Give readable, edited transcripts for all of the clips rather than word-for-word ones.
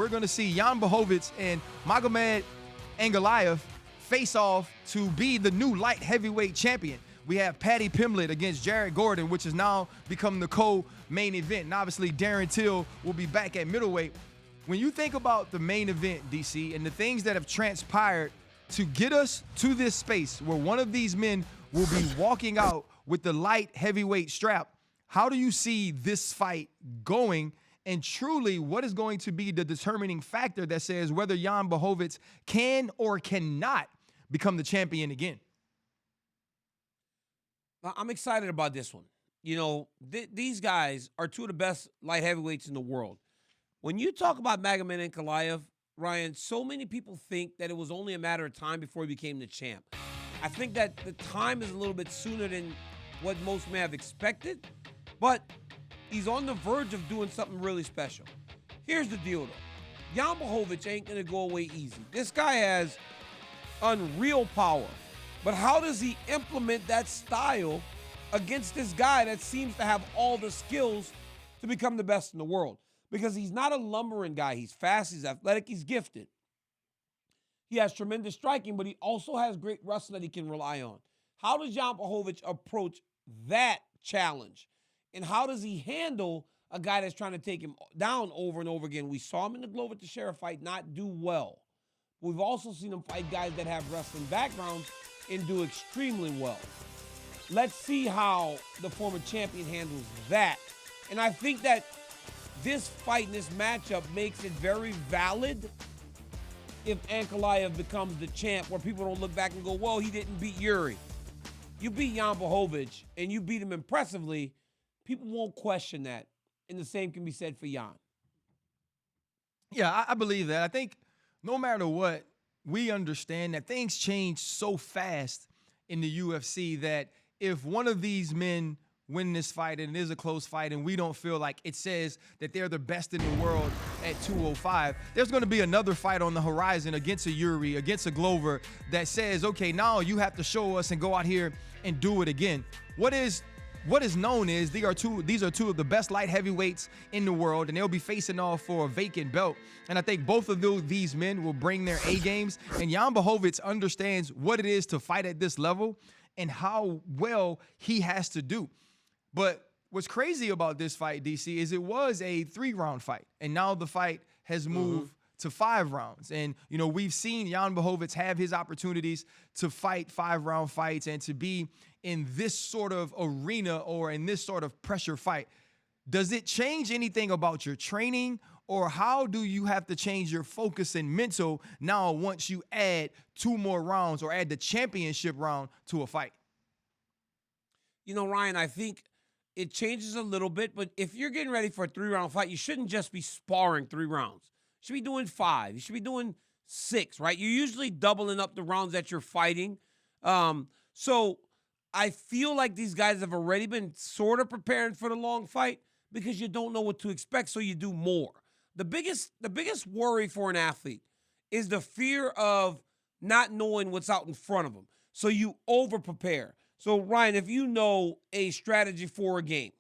We're going to see Jan Blachowicz and Magomed Ankalaev face off to be the new light heavyweight champion. We have Paddy Pimblett against Jared Gordon, which has now become the co-main event. And obviously, Darren Till will be back at middleweight. When you think about the main event, DC, and the things that have transpired to get us to this space where one of these men will be walking out with the light heavyweight strap, how do you see this fight going? And truly, what is going to be the determining factor that says whether Jan Blachowicz can or cannot become the champion again? I'm excited about this one. You know, these guys are two of the best light heavyweights in the world. When you talk about Magomed Ankalaev, Ryan, so many people think that it was only a matter of time before he became the champ. I think that the time is a little bit sooner than what most may have expected, but he's on the verge of doing something really special. Here's the deal, though. Jan Blachowicz ain't going to go away easy. This guy has unreal power. But how does he implement that style against this guy that seems to have all the skills to become the best in the world? Because he's not a lumbering guy. He's fast, he's athletic, he's gifted. He has tremendous striking, but he also has great wrestling that he can rely on. How does Jan Blachowicz approach that challenge? And how does he handle a guy that's trying to take him down over and over again? We saw him in the Glover Teixeira fight not do well. We've also seen him fight guys that have wrestling backgrounds and do extremely well. Let's see how the former champion handles that. And I think that this fight and this matchup makes it very valid if Ankalaev becomes the champ, where people don't look back and go, well, he didn't beat Yuri. You beat Jan Blachowicz, and you beat him impressively. People won't question that. And the same can be said for Jan. Yeah, I believe that. I think no matter what, we understand that things change so fast in the UFC that if one of these men win this fight and it is a close fight and we don't feel like it says that they're the best in the world at 205, there's going to be another fight on the horizon against a Yuri, against a Glover that says, okay, now you have to show us and go out here and do it again. What is known is these are two of the best light heavyweights in the world, and they'll be facing off for a vacant belt. And I think both of these men will bring their A games. And Jan Blachowicz understands what it is to fight at this level and how well he has to do. But what's crazy about this fight, DC, is it was a 3-round fight, and now the fight has moved to 5 rounds. And, you know, we've seen Jan Blachowicz have his opportunities to fight 5-round fights and to be in this sort of arena or in this sort of pressure fight. Does it change anything about your training, or how do you have to change your focus and mental now once you add 2 more rounds or add the championship round to a fight? You know, Ryan, I think it changes a little bit, but if you're getting ready for a 3-round fight, you shouldn't just be sparring 3 rounds. You should be doing 5. You should be doing 6, right? You're usually doubling up the rounds that you're fighting. So I feel like these guys have already been sort of preparing for the long fight because you don't know what to expect, so you do more. The biggest worry for an athlete is the fear of not knowing what's out in front of them. So you over-prepare. So, Ryan, if you know a strategy for a game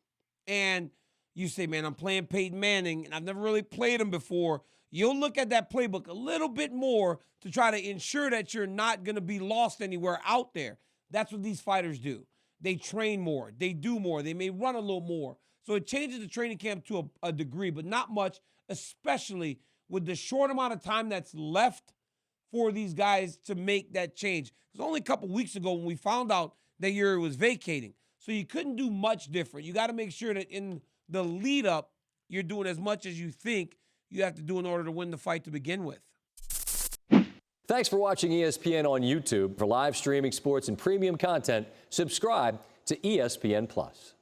and you say, man, I'm playing Peyton Manning and I've never really played him before, you'll look at that playbook a little bit more to try to ensure that you're not going to be lost anywhere out there. That's what these fighters do. They train more. They do more. They may run a little more. So it changes the training camp to a degree, but not much, especially with the short amount of time that's left for these guys to make that change. It was only a couple weeks ago when we found out that Yuri was vacating. So you couldn't do much different. You got to make sure that in the lead up, you're doing as much as you think you have to do in order to win the fight to begin with. Thanks for watching ESPN on YouTube. For live streaming sports and premium content, subscribe to ESPN+.